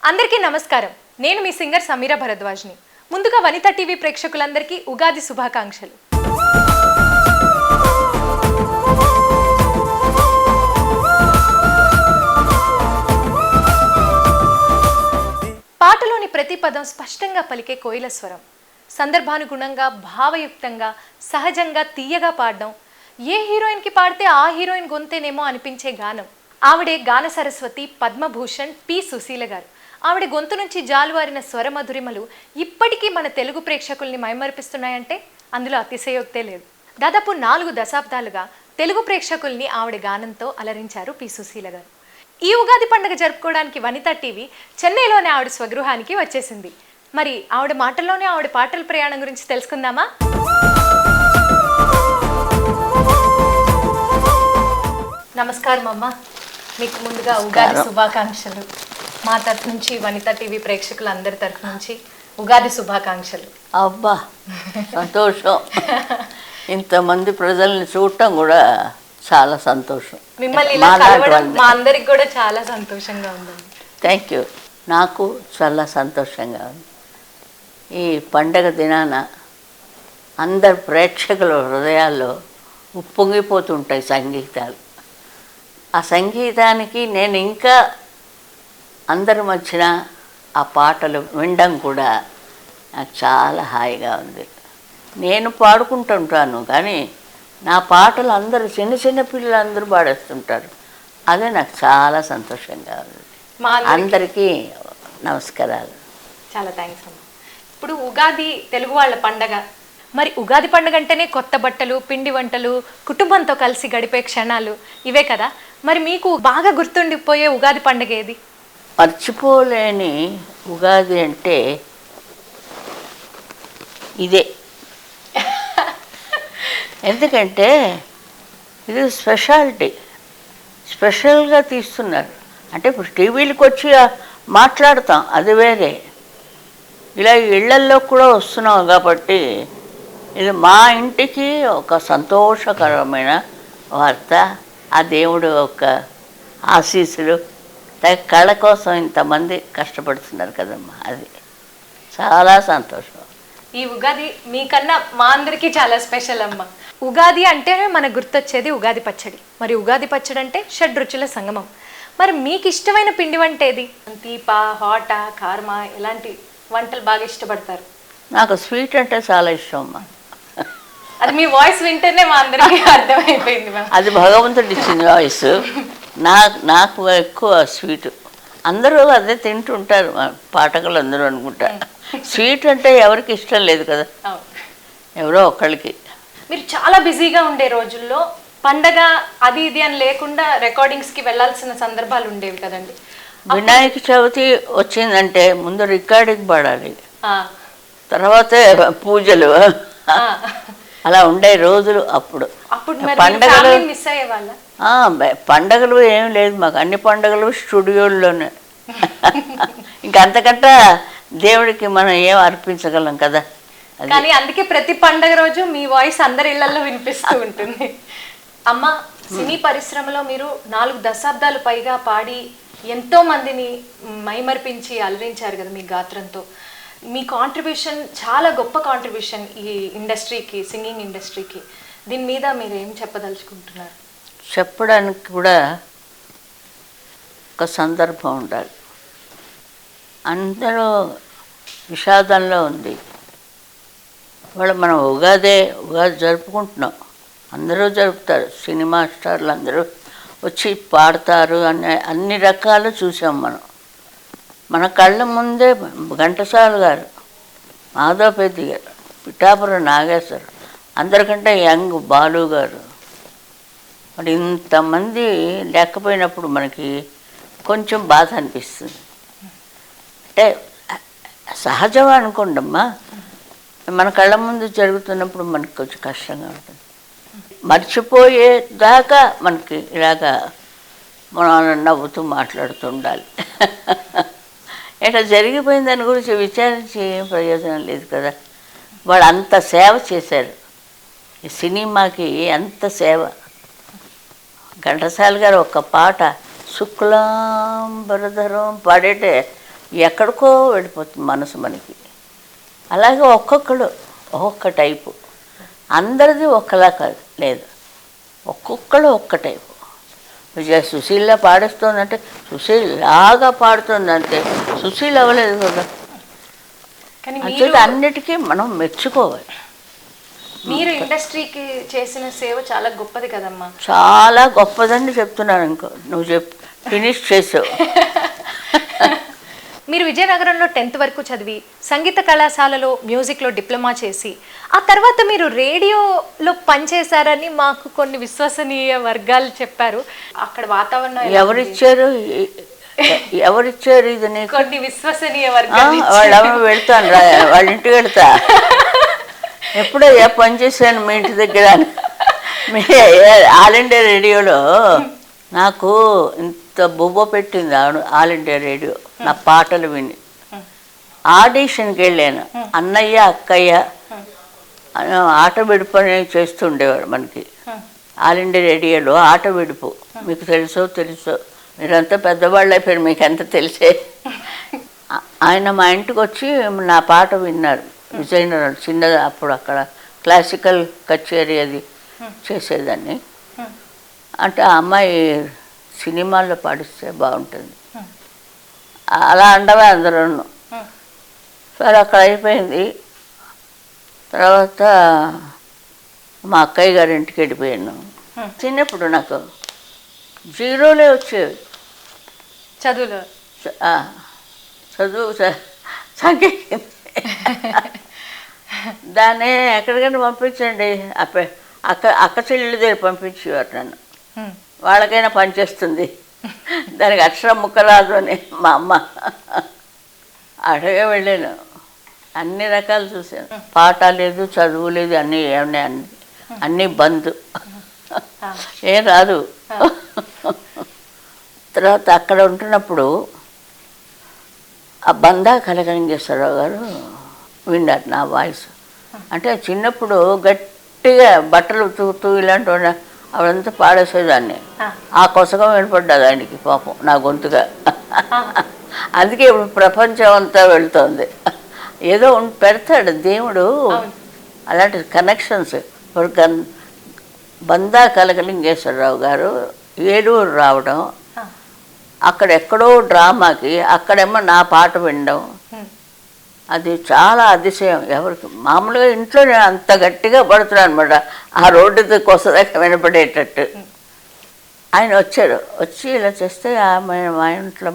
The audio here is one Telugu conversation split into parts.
అందరికీ నమస్కారం. నేను మీ సింగర్ సమీరా భరద్వాజ్ని. ముందుగా వనితా టీవీ ప్రేక్షకులందరికీ ఉగాది శుభాకాంక్షలు. పాటలోని ప్రతి పదం స్పష్టంగా పలికే కోయిల స్వరం. సందర్భానుగుణంగా, భావయుక్తంగా, సహజంగా తీయగా పాడడం. ఏ హీరోయిన్కి పాడితే ఆ హీరోయిన్ గొంతేనేమో అనిపించే గానం. ఆవిడే గాన సరస్వతి పద్మభూషణ్ పి. సుశీల గారు. ఆవిడ గొంతు నుంచి జాలువారిన స్వరమధురిమలు ఇప్పటికీ మన తెలుగు ప్రేక్షకుల్ని మైమరిపిస్తున్నాయంటే అందులో అతిశయోక్తే లేదు. దాదాపు 4 దశాబ్దాలుగా తెలుగు ప్రేక్షకుల్ని ఆవిడ గానంతో అలరించారు పి. సుశీల గారు. ఈ ఉగాది పండుగ జరుపుకోవడానికి వనితా టీవీ చెన్నైలోనే ఆవిడ స్వగృహానికి వచ్చేసింది. మరి ఆవిడ మాటల్లోనే ఆవిడ పాటల ప్రయాణం గురించి తెలుసుకుందామా? నమస్కారం అమ్మ. మీకు ముందుగా ఉగాది శుభాకాంక్షలు. మా తరఫు నుంచి వనితా టీవీ ప్రేక్షకులందరి తరఫు నుంచి ఉగాది శుభాకాంక్షలు. అబ్బా సంతోషం. ఇంతమంది ప్రజల్ని చూడటం కూడా చాలా సంతోషం. మిమ్మల్ని ఇలా కలవడం మా అందరికి కూడా చాలా సంతోషంగా ఉందండి. Thank you. నాకు చాలా సంతోషంగా ఉంది. ఈ పండగ దినాన అందరు ప్రేక్షకుల హృదయాల్లో ఉప్పొంగిపోతుంటాయి సంగీతాలు. ఆ సంగీతానికి నేను ఇంకా అందరి మధ్యన ఆ పాటలు వినడం కూడా నాకు చాలా హాయిగా ఉంది. నేను పాడుకుంటుంటాను కానీ నా పాటలు అందరూ చిన్న చిన్న పిల్లలు అందరూ పాడేస్తుంటారు. అదే నాకు చాలా సంతోషంగా ఉంది. అందరికీ నమస్కారాలు. చాలా థ్యాంక్స్ అమ్మ. ఇప్పుడు ఉగాది తెలుగు వాళ్ళ పండగ. మరి ఉగాది పండుగ అంటేనే కొత్త బట్టలు, పిండి వంటలు, కుటుంబంతో కలిసి గడిపే క్షణాలు ఇవే కదా. మరి మీకు బాగా గుర్తుండిపోయే ఉగాది పండుగ ఏది? మర్చిపోలేని ఉగాది అంటే ఇదే. ఎందుకంటే ఇది స్పెషల్గా తీస్తున్నారు. అంటే ఇప్పుడు టీవీలకు వచ్చి మాట్లాడతాం, అది వేరే. ఇలా ఇళ్లల్లో కూడా వస్తున్నాం కాబట్టి ఇది మా ఇంటికి ఒక సంతోషకరమైన వార్త. ఆ దేవుడు యొక్క ఆశీస్సులు, కళ కోసం ఇంతమంది కష్టపడుతున్నారు కదమ్మా, అది చాలా సంతోషం. ఈ ఉగాది మీకన్నా మా అందరికీ చాలా స్పెషల్ అమ్మ. ఉగాది అంటేనే మనకు గుర్తొచ్చేది ఉగాది పచ్చడి. మరి ఉగాది పచ్చడి అంటే షడ్రుచుల సంగమం. మరి మీకు ఇష్టమైన పిండి వంట ఏది? తీపా, హాటా, కారమా, ఎలాంటి వంటలు బాగా ఇష్టపడతారు? నాకు స్వీట్ అంటే చాలా ఇష్టం అమ్మా. అది మీ వాయిస్ వింటేనే మా అందరికీ అర్థమైపోయింది. అది భగవంతుడు ఇచ్చిన వాయిస్. నాకు ఎక్కువ స్వీట్. అందరూ అదే తింటుంటారు, పాఠకులు అందరూ అనుకుంటారు. స్వీట్ అంటే ఎవరికి ఇష్టం లేదు కదా, ఎవరో ఒక్కళ్ళకి. మీరు చాలా బిజీగా ఉండే రోజుల్లో పండగ అది ఇది అని లేకుండా రికార్డింగ్స్కి వెళ్ళాల్సిన సందర్భాలు ఉండేవి కదండి. వినాయక చవితి వచ్చిందంటే ముందు రికార్డింగ్ పడాలి, తర్వాతే పూజలు, అలా ఉండే రోజులు. అప్పుడు పండగలు మిస్ అయ్యేవాళ్ళ? పండగలు ఏం లేదు మాకు. అన్ని పండగలు స్టూడియోల్లోనే. ఇంకంతకంటే దేవుడికి మనం ఏం అర్పించగలం కదా. కానీ అందుకే ప్రతి పండగ రోజు మీ వాయిస్ అందరి ఇళ్లలో వినిపిస్తూ ఉంటుంది. అమ్మ, సినీ పరిశ్రమలో మీరు 4 దశాబ్దాలు పైగా పాడి ఎంతో మందిని మైమర్పించి అలరించారు కదా మీ గాత్రంతో. మీ కాంట్రిబ్యూషన్ చాలా గొప్ప కాంట్రిబ్యూషన్ ఈ ఇండస్ట్రీకి, సింగింగ్ ఇండస్ట్రీకి. దీని మీద మీరు ఏం చెప్పదలుచుకుంటున్నారు? చెప్పడానికి కూడా ఒక సందర్భం ఉండాలి. అందరూ విషాదంలో ఉంది. ఇవాళ మనం ఉగాది జరుపుకుంటున్నాం, అందరూ జరుపుతారు. సినిమా స్టార్లు అందరూ వచ్చి పాడతారు, అన్ని రకాలు చూసాం మనం. మన కళ్ళ ముందే ఘంటసాల గారు, మాధవపేది గారు, పిఠాపురం నాగేశ్వర, అందరికంటే యంగ్ బాలు గారు. మరి ఇంతమంది లేకపోయినప్పుడు మనకి కొంచెం బాధ అనిపిస్తుంది. అంటే సహజం అనుకోండమ్మా, మన కళ్ళ ముందు జరుగుతున్నప్పుడు మనకు కొంచెం కష్టంగా ఉంటుంది. మర్చిపోయేదాకా మనకి ఇలాగా మనం నవ్వుతూ మాట్లాడుతుండాలి. ఇట్లా జరిగిపోయిన దాని గురించి విచారించి ఏం ప్రయోజనం లేదు కదా. వాళ్ళు అంత సేవ చేశారు ఈ సినిమాకి, అంత సేవ. ఘంటసాల గారు ఒక పాట శుక్లాంబరధరం పాడేటే ఎక్కడికో వెళ్ళిపోతుంది మనసు మనకి. అలాగే ఒక్కొక్కడు ఒక్కొక్క టైపు, అందరిది ఒక్కలా కాదు, లేదు, ఒక్కొక్కడు ఒక్క టైపు. సుశీల పాడేస్తుందంటే సుశీల్ లాగా పాడుతుందంటే సుశీల్ అవ్వలేదు కదా. అన్నిటికీ మనం మెచ్చుకోవాలి. మీరు ఇండస్ట్రీకి చేసిన సేవ చాలా గొప్పది కదమ్మా. చాలా గొప్పదని చెప్తున్నాను. ఇంకో నువ్వు ఫినిష్ చేసావు. మీరు విజయనగరంలో 10th వరకు చదివి సంగీత కళాశాలలో మ్యూజిక్లో డిప్లొమా చేసి ఆ తర్వాత మీరు రేడియోలో పనిచేశారని మాకు కొన్ని విశ్వసనీయ వర్గాలు చెప్పారు. అక్కడ వాతావరణం ఎవరిచ్చారు ఇది నీకు? కొన్ని విశ్వసనీయ వర్గాలు. వాళ్ళు వెళ్తాను, వాళ్ళ ఇంటికి వెళ్తా. ఎప్పుడో పని చేశాను మీ ఇంటి దగ్గర. మీ ఆల్ ఇండియా రేడియోలో నాకు ఇంత బొబ్బ పెట్టింది ఆల్ ఇండియా రేడియో నా పాటలు విని. ఆడిషన్కి వెళ్ళాను. అన్నయ్య అక్కయ్య ఆట విడుపు అనేది చేస్తుండేవాడు మనకి ఆల్ ఇండియా రేడియోలో. ఆట విడుపు మీకు తెలుసో మీరంతా పెద్దవాళ్ళు అయిపోయారు, మీకు ఎంత తెలిసే. ఆయన మా ఇంటికి వచ్చి నా పాట విన్నారు. విజయనగరం చిన్నది అప్పుడు, అక్కడ క్లాసికల్ కచేరీ అది చేసేదాన్ని. అంటే ఆ అమ్మాయి సినిమాల్లో పాడిస్తే బాగుంటుంది అలా అండవే అందరూ. సరే అక్కడ అయిపోయింది. తర్వాత మా అక్కయ్య గారి ఇంటికి వెళ్ళిపోయాను. చిన్నప్పుడు నాకు 0 వచ్చేవి చదువు సంఖ్య. దాన్ని ఎక్కడికైనా పంపించండి, అక్క చెల్లెళ్ళ దగ్గర పంపించేవారు నన్ను. వాళ్ళకైనా పనిచేస్తుంది, దానికి అక్షరం ముక్క రాదు అని మా అమ్మ. అడగే వెళ్ళాను, అన్ని రకాలు చూశాను. పాట లేదు, చదువు లేదు, అన్నీ బంద్, ఏం రాదు. తర్వాత అక్కడ ఉంటున్నప్పుడు ఆ బందా కనకలింగేశ్వరరావు గారు విన్నారు నా వాయిస్. అంటే చిన్నప్పుడు గట్టిగా బట్టలు ఉతుకుతూ ఇలాంటి అవంతా పాడేసేదాన్ని. ఆ కొసగం వినపడ్డది ఆయనకి పాపం నా గొంతుగా. అందుకే ఇప్పుడు ప్రపంచం అంతా వెళుతుంది. ఏదో పెడతాడు దేవుడు అలాంటి కనెక్షన్స్. ఇప్పుడు బందా కనకలింగేశ్వరరావు గారు ఏలూరు రావడం, అక్కడెక్కడో డ్రామాకి అక్కడేమో నా పాట వినడం, అది చాలా అతిశయం. ఎవరికి మామూలుగా ఇంట్లో నేను అంత గట్టిగా పడుతున్నాను అనమాట, ఆ రోడ్డు కొసదాకా వినపడేటట్టు. ఆయన వచ్చి ఇలా చేస్తే మా ఇంట్లో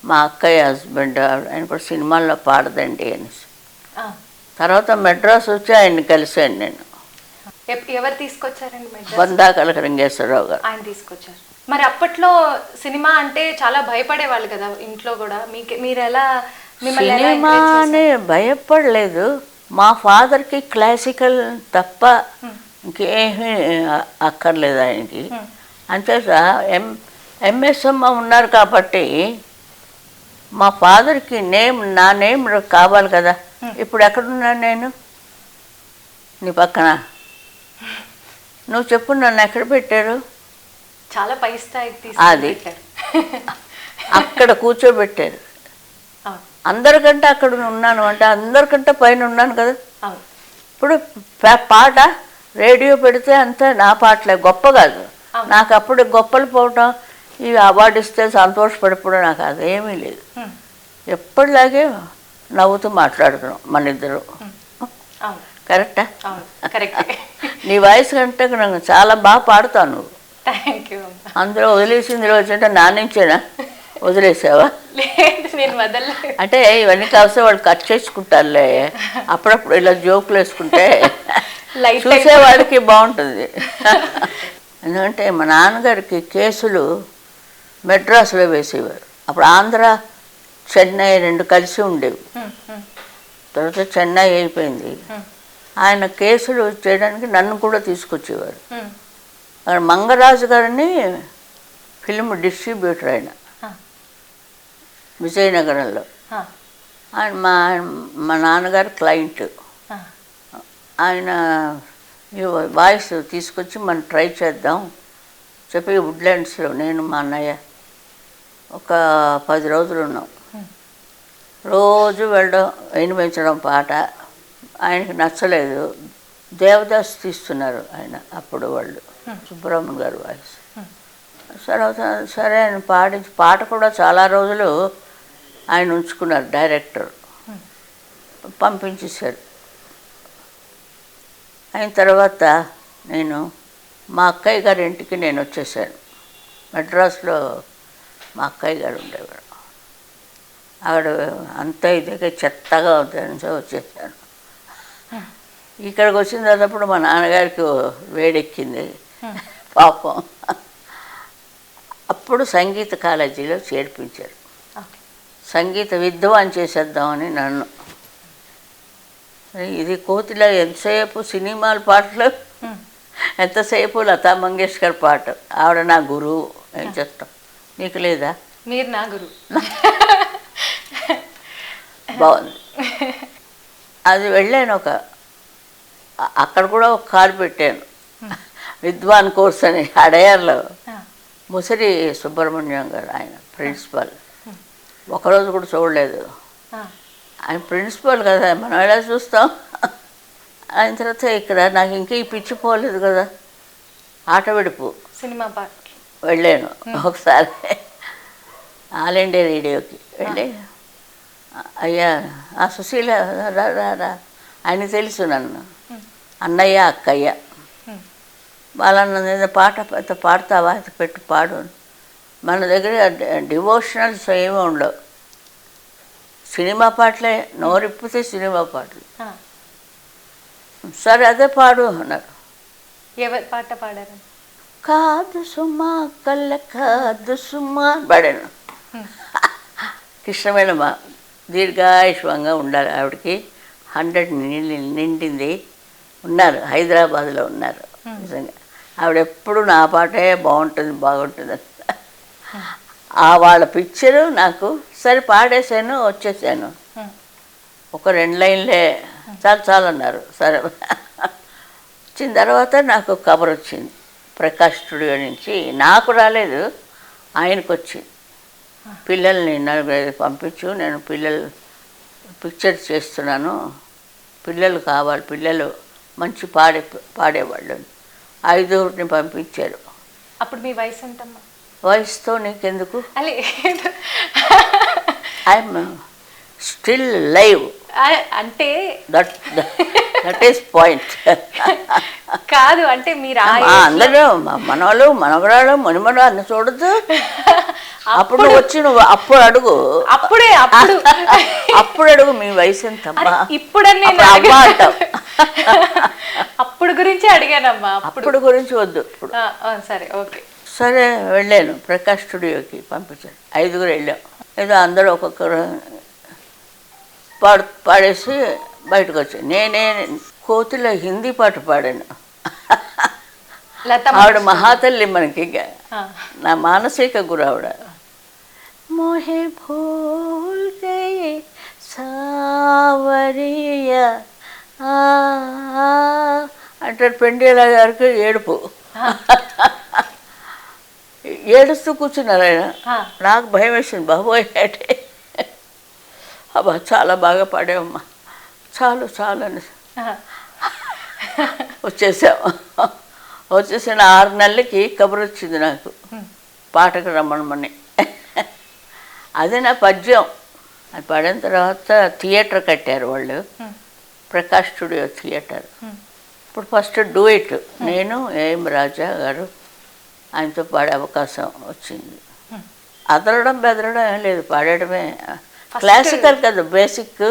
మా అక్కయ్య హస్బెండ్ ఆయన కూడా సినిమాల్లో పాడదండి అనేసి. తర్వాత మెడ్రాస్ వచ్చి ఆయన్ని కలిశాను నేను. ఎవరు తీసుకొచ్చారండి? బందా కనకలింగేశ్వరరావు గారు ఆయన తీసుకొచ్చారు. మరి అప్పట్లో సినిమా అంటే చాలా భయపడేవాళ్ళు కదా ఇంట్లో కూడా. మీరు ఎలా? సినిమా అని భయపడలేదు. మా ఫాదర్కి క్లాసికల్ తప్ప ఇంకేమీ అక్కర్లేదు ఆయనకి. అంచేత ఎంఎస్ఎమ్మ ఉన్నారు కాబట్టి మా ఫాదర్కి నా నేమ్ కావాలి కదా. ఇప్పుడు ఎక్కడున్నాను నేను? నీ పక్కన. నువ్వు చెప్పు, నన్ను ఎక్కడ పెట్టారు? చాలా పై స్థాయికి అది అక్కడ కూర్చోబెట్టారు. అందరికంటే అక్కడ ఉన్నాను అంటే అందరికంటే పైన ఉన్నాను కదా. ఇప్పుడు పాట రేడియో పెడితే అంతే నా పాటలే, గొప్ప కాదు. నాకు అప్పుడు గొప్పలు పోవటం, ఇవి అవార్డు ఇస్తే సంతోషపడిపోవడం నాకు అదేమీ లేదు. ఎప్పటిలాగే నవ్వుతూ మాట్లాడుతున్నాం మన ఇద్దరు. కరెక్టా? నీ వాయిస్ కంటే నాకు చాలా బాగా పాడుతావు నువ్వు. అందులో వదిలేసింది రోజంటే నా నుంచేనా వదిలేసావా? అంటే ఇవన్నీ కావస్తే వాళ్ళు కట్ చేసుకుంటారులే, అప్పుడప్పుడు ఇలా జోకులు వేసుకుంటే చూసేవాడికి బాగుంటుంది. ఎందుకంటే మా నాన్నగారికి కేసులు మెడ్రాస్లో వేసేవారు. అప్పుడు ఆంధ్ర చెన్నై 2 కలిసి ఉండేవి. తర్వాత చెన్నై అయిపోయింది. ఆయన కేసులు చేయడానికి నన్ను కూడా తీసుకొచ్చేవారు. అక్కడ మంగరాజు గారిని ఫిల్మ్ డిస్ట్రిబ్యూటర్ ఆయన విజయనగరంలో. ఆయన మా నాన్నగారు క్లయింట్. ఆయన వాయిస్ తీసుకొచ్చి మనం ట్రై చేద్దాం చెప్పి వుడ్లాండ్స్లో నేను మా అన్నయ్య ఒక 10 రోజులు ఉన్నాం. రోజు వెళ్ళడం వినిపించడం పాట. ఆయనకి నచ్చలేదు. దేవదాస్ తీస్తున్నారు ఆయన అప్పుడు వాళ్ళు, సుబ్రహ్మణ్యం గారు వాయిస్. సరే ఆయన పాట కూడా చాలా రోజులు ఆయన ఉంచుకున్నారు డైరెక్టర్, పంపించేశారు. అయిన తర్వాత నేను మా అక్కయ్య గారి ఇంటికి నేను వచ్చేసాను. మెడ్రాస్లో మా అక్కయ్య గారు ఉండేవాడు. ఆవిడ అంతా ఇదిగా చెత్తగా అవుతాయని వచ్చేసాను. ఇక్కడికి వచ్చిన తర్వాత మా నాన్నగారికి వేడెక్కింది పాపం. అప్పుడు సంగీత కాలేజీలో చేర్పించారు. సంగీత విద్వాన్ చేసేద్దామని నన్ను. ఇది కోతిలో ఎంతసేపు సినిమాల పాటలు, ఎంతసేపు లతా మంగేష్కర్ పాట. ఆవిడ నా గురువు. ఏం చేస్తాం, నీకు లేదా? మీరు నా గురువు. బాగుంది. అది వెళ్ళాను. అక్కడ కూడా ఒక కారు పెట్టాను, విద్వాన్ కోర్స్ అని. అడయార్లో ముసిరి సుబ్రహ్మణ్యం గారు ఆయన ప్రిన్సిపల్. ఒకరోజు కూడా చూడలేదు. ఆయన ప్రిన్సిపల్ కదా, మనం ఎలా చూస్తాం. ఆయన తర్వాత ఇక్కడ నాకు ఇంకా ఈ పిచ్చి పోలేదు కదా, ఆట విడుపు సినిమా పాట వెళ్ళాను ఒకసారి. ఆల్ ఇండియా రేడియోకి వెళ్ళి, అయ్యా ఆ సుశీల రా, ఆయన తెలుసు నన్ను, అన్నయ్య అక్కయ్య. వాళ్ళన్న పాట పాడతావా, పెట్టి పాడు. మన దగ్గర డివోషనల్స్ ఏమీ ఉండవు, సినిమా పాటలే, నోరిప్పితే సినిమా పాటలు. సరే అదే పాడు అన్నారు. ఎవరి పాట పాడారు? కాదు సుమా కళ్ళ కాదు సుమా పాడాను. కృష్ణవేణమ్మ దీర్ఘాయుష్మంగా ఉండాలి, ఆవిడకి 100 నిండింది. ఉన్నారు, హైదరాబాద్లో ఉన్నారు. నిజంగా ఆవిడ ఎప్పుడు నా పాటే బాగుంటుంది అని. వాళ్ళ పిక్చరు నాకు సరే పాడేశాను, వచ్చేసాను. ఒక 2 లైన్లే చాలు అన్నారు. సరే వచ్చిన తర్వాత నాకు కబర్ వచ్చింది ప్రకాష్ స్టూడియో నుంచి. నాకు రాలేదు, ఆయనకు వచ్చింది. పిల్లల్ని 4 పంపించు, నేను పిక్చర్ చేస్తున్నాను, పిల్లలు కావాలి, పిల్లలు మంచి పాడేవాళ్ళు. 5 పంపించారు. అప్పుడు మీ వయసు ఎంతమ్మా? వయసుతో నీకెందుకు, అలే ఐఎమ్ స్టిల్ లైవ్ అంటే దట్ ఈస్ పాయింట్. కాదు అంటే మీరు అందరూ మనవాళ్ళు మనవరాళ్ళు మునిమను అన్ని చూడద్దు. అప్పుడు వచ్చి నువ్వు అప్పుడు అడుగు, అప్పుడు అడుగు మీ వయసు ఎంతమ్మా, ఇప్పుడు అమ్మా అంటావు. అప్పుడు గురించి అడిగానమ్మా. అప్పుడు గురించి వద్దు ఇప్పుడు. సరే ఓకే. సరే వెళ్ళాను, ప్రకాష్ స్టూడియోకి పంపించాను. 5 వెళ్ళాం. ఏదో అందరూ ఒక్కొక్కరు పాడేసి బయటకు వచ్చాను. నేనే కోతిలో హిందీ పాట పాడాను. ఆవిడ మహాతల్లి మనకి, నా మానసిక గురు ఆవిడ. మోహే భూల్ గయే సావరియా అంటారు. పెండేలా గారికి ఏడుపు, ఏడుస్తూ కూర్చున్నారు ఆయన. నాకు భయం వేసింది, బాబోయ్ అంటే. అబ్బా చాలా బాగా పాడావమ్మా, చాలు అని వచ్చేసిన 6 నెలలకి కబురు వచ్చింది నాకు, పాటకు రమ్మనమని. అది నా పద్యం. అది పాడిన తర్వాత థియేటర్ కట్టారు వాళ్ళు, ప్రకాష్ స్టూడియో థియేటర్. ఇప్పుడు ఫస్ట్ డూయిట్ నేను ఏం రాజా గారు ఆయనతో పాడే అవకాశం వచ్చింది. అదరడం బెదరడం ఏం లేదు, పాడేయడమే. క్లాసికల్ కదా బేసిక్.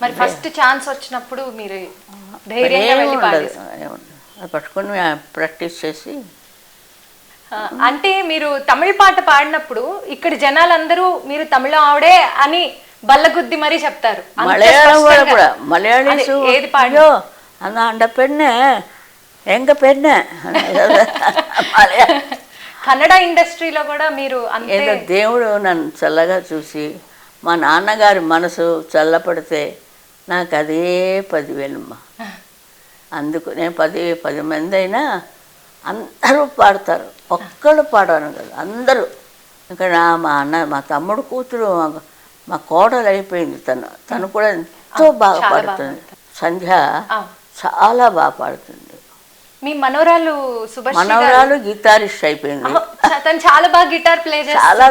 మరి ఫస్ట్ ఛాన్స్ వచ్చినప్పుడు మీరు అది పట్టుకుని ప్రాక్టీస్ చేసి. అంటే మీరు తమిళ పాట పాడినప్పుడు ఇక్కడ జనాలందరూ మీరు తమిళ ఆవిడే అని బల్లగుద్ది మరీ చెప్తారు. మలయాళం కూడా మలయాళీస్ ఏది పాడో అన్న అండ పెన్నే ఎంగ పెన్నే. కన్నడ ఇండస్ట్రీలో కూడా మీరు ఏదో దేవుడు నన్ను చల్లగా చూసి, మా నాన్నగారి మనసు చల్లపడితే నాకు అదే 10,000 అందుకు నేను 10 మంది అయినా అందరూ పాడతారు, ఒక్కళ్ళు పాడాను కదా అందరూ. ఇంకా మా తమ్ముడు కూతురు మా కోడలు అయిపోయింది. తను కూడా ఎంతో బాగా చాలా బాగా పాడుతుంది. సంధ్య అవును. చాలా బాగా పాడుతుంది. మీ మనవరాలు శుభశ్రీ గారు మనవరాలు గిటారిస్ట్ అయిపోయింది. తను చాలా బాగా గిటార్ ప్లే చాలా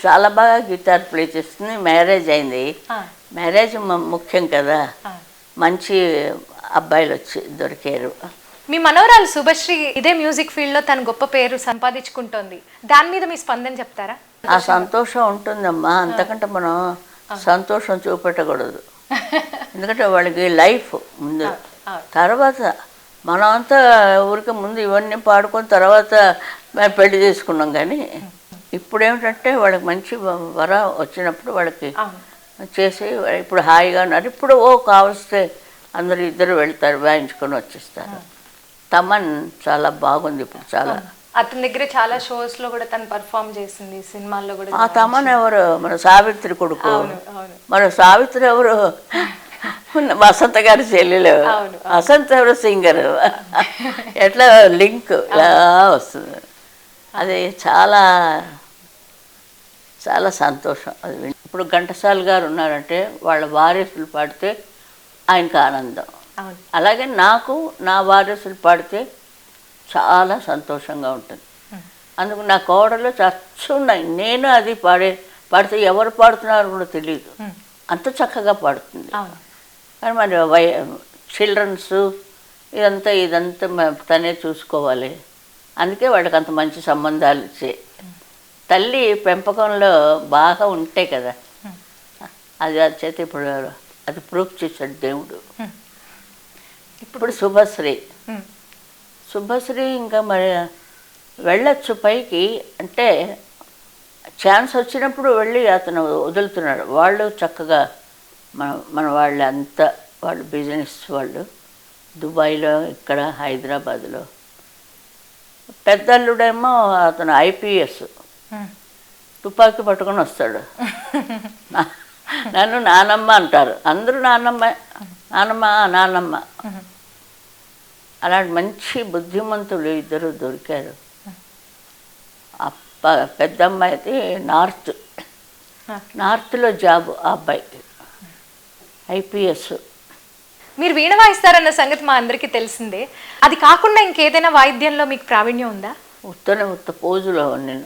చాలా బాగా గిటార్ ప్లే చేస్తుంది. మ్యారేజ్ అయింది. మ్యారేజ్ ముఖ్యం కదా, మంచి అబ్బాయిలు వచ్చి దొరికారు. మీ మనవరాలు శుభశ్రీ ఇదే మ్యూజిక్ ఫీల్డ్ లో తన గొప్ప పేరు సంపాదించుకుంటోంది. దాని మీద మీ స్పందన చెప్తారా? ఆ సంతోషం ఉంటుందమ్మా, అంతకంటే మనం సంతోషం చూపెట్టకూడదు. ఎందుకంటే వాళ్ళకి లైఫ్ ముందు, తర్వాత మనం అంతా ఊరికి ముందు ఇవన్నీ పాడుకొని తర్వాత మేము పెళ్లి చేసుకున్నాం. కానీ ఇప్పుడు ఏమిటంటే వాళ్ళకి మంచి వరం వచ్చినప్పుడు వాళ్ళకి చేసి ఇప్పుడు హాయిగా ఉన్నారు. ఇప్పుడు కావలిస్తే అందరు ఇద్దరు వెళ్తారు, వాయించుకొని వచ్చేస్తారు. తమన్ చాలా బాగుంది ఇప్పుడు. చాలా అతని దగ్గర చాలా షోస్ లో కూడా తను పర్ఫామ్ చేసింది, సినిమాల్లో కూడా. ఆ తమన్ ఎవరు? మన సావిత్రి కొడుకు. మన సావిత్రి ఎవరు? వసంత గారి చెల్లెలు. వసంత ఎవరు? సింగర్. ఎట్లా లింక్ ఇలా వస్తుంది. అది చాలా చాలా సంతోషం. అది ఇప్పుడు ఘంటసాల గారు ఉన్నారంటే వాళ్ళ వారసులు పాడితే ఆయనకు ఆనందం. అలాగే నాకు నా వారసులు పాడితే చాలా సంతోషంగా ఉంటుంది. అందుకు నా కోడలు చచ్చున్నాయి. నేను అది పాడితే ఎవరు పాడుతున్నారో కూడా తెలియదు, అంత చక్కగా పాడుతుంది. కానీ మరి చిల్డ్రన్స్ ఇదంతా తనే చూసుకోవాలి. అందుకే వాళ్ళకి అంత మంచి సంబంధాలు ఇచ్చాయి. తల్లి పెంపకంలో బాగా ఉంటాయి కదా, అది చేత ఇప్పుడు అది ప్రూఫ్ చేశాడు దేవుడు. ఇప్పుడు శుభశ్రీ ఇంకా మరి వెళ్ళొచ్చు పైకి అంటే ఛాన్స్ వచ్చినప్పుడు వెళ్ళి అతను వదులుతున్నాడు. వాళ్ళు చక్కగా మన వాళ్ళంతా వాళ్ళు బిజినెస్ వాళ్ళు దుబాయ్లో, ఇక్కడ హైదరాబాద్లో. పెద్దల్లుడేమో అతను IPS, తుపాకీ పట్టుకొని వస్తాడు. నన్ను నానమ్మ అంటారు అందరూ. నానమ్మ. అలాంటి మంచి బుద్ధిమంతులు ఇద్దరు దొరికారు. పెద్దమ్మాయి అయితే నార్త్లో జాబ్, ఆ అబ్బాయికి IPS. మీరు వీణ వాయిస్తారన్న సంగతి మా అందరికీ తెలిసిందే. అది కాకుండా ఇంకేదైనా వాయిద్యంలో మీకు ప్రావీణ్యం ఉందా? ఉత్త పోజులో నేను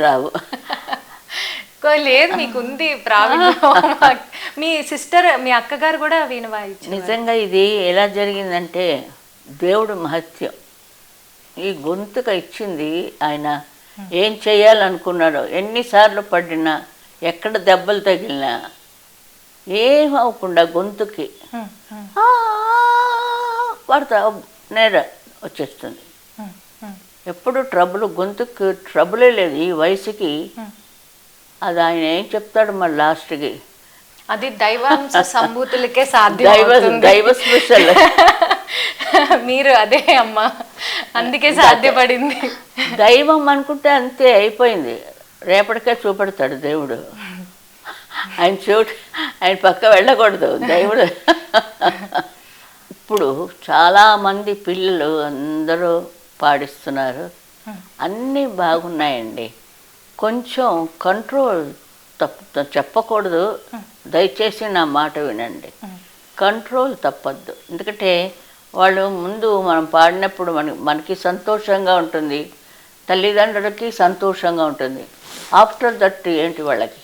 రావు. లేదు, మీకు ఉంది ప్రావీణ్యం. మీ సిస్టర్, మీ అక్కగారు కూడా వీణ వాయించారు. నిజంగా ఇది ఎలా జరిగిందంటే దేవుడు మహత్యం. ఈ గొంతుక ఇచ్చింది ఆయన. ఏం చేయాలనుకున్నాడో, ఎన్నిసార్లు పడినా, ఎక్కడ దెబ్బలు తగిలినా ఏం అవ్వకుండా గొంతుకి పడతా నేర వచ్చేస్తుంది. ఎప్పుడు గొంతుకు ట్రబులే లేదు ఈ వయసుకి. అది ఆయన ఏం చెప్తాడు మరి లాస్ట్కి, అది దైవాంశ సంభూతులకే సాధ్యం. దైవ స్పెషల్. మీరు అదే అమ్మా, అందుకే సాధ్యపడింది. దైవం అనుకుంటే అంతే అయిపోయింది. రేపటికే చూపెడతాడు దేవుడు. ఆయన పక్క వెళ్ళకూడదు దేవుడు. ఇప్పుడు చాలామంది పిల్లలు అందరూ పాడిస్తున్నారు, అన్నీ బాగున్నాయండి. కొంచెం కంట్రోల్ చెప్పకూడదు. దయచేసి నా మాట వినండి. కంట్రోల్ తప్పద్దు. ఎందుకంటే వాళ్ళు ముందు మనం పాడినప్పుడు మనకి సంతోషంగా ఉంటుంది, తల్లిదండ్రులకి సంతోషంగా ఉంటుంది. ఆఫ్టర్ దట్ ఏంటి వాళ్ళకి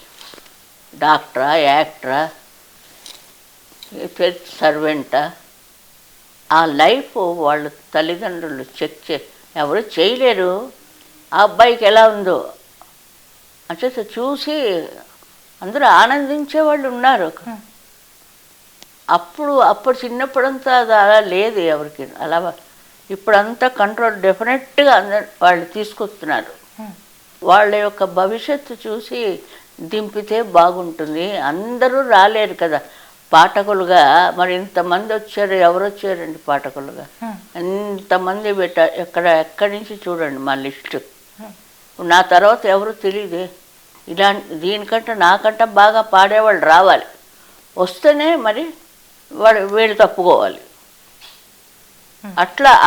డాక్టరా, యాక్టరా, సర్వెంటా, ఆ లైఫ్ వాళ్ళ తల్లిదండ్రులు ఎవరు చేయలేరు. ఆ అబ్బాయికి ఎలా ఉందో అంటే చూసి అందరూ ఆనందించే వాళ్ళు ఉన్నారు. అప్పుడు చిన్నప్పుడంతా అది అలా లేదు ఎవరికి. అలా ఇప్పుడంతా కంట్రోల్ డెఫినెట్గా వాళ్ళు తీసుకొస్తున్నారు. వాళ్ళ యొక్క భవిష్యత్తు చూసి దింపితే బాగుంటుంది. అందరూ రాలేరు కదా పాఠకులుగా. మరి ఇంతమంది వచ్చారు, ఎవరు వచ్చారండి పాఠకులుగా? ఇంతమంది ఎక్కడి నుంచి చూడండి మా లిస్టు. నా తర్వాత ఎవరు తెలియదే. దీనికంటే నాకంటే బాగా పాడేవాళ్ళు రావాలి. వస్తేనే మరి వీళ్ళు తప్పుకోవాలి.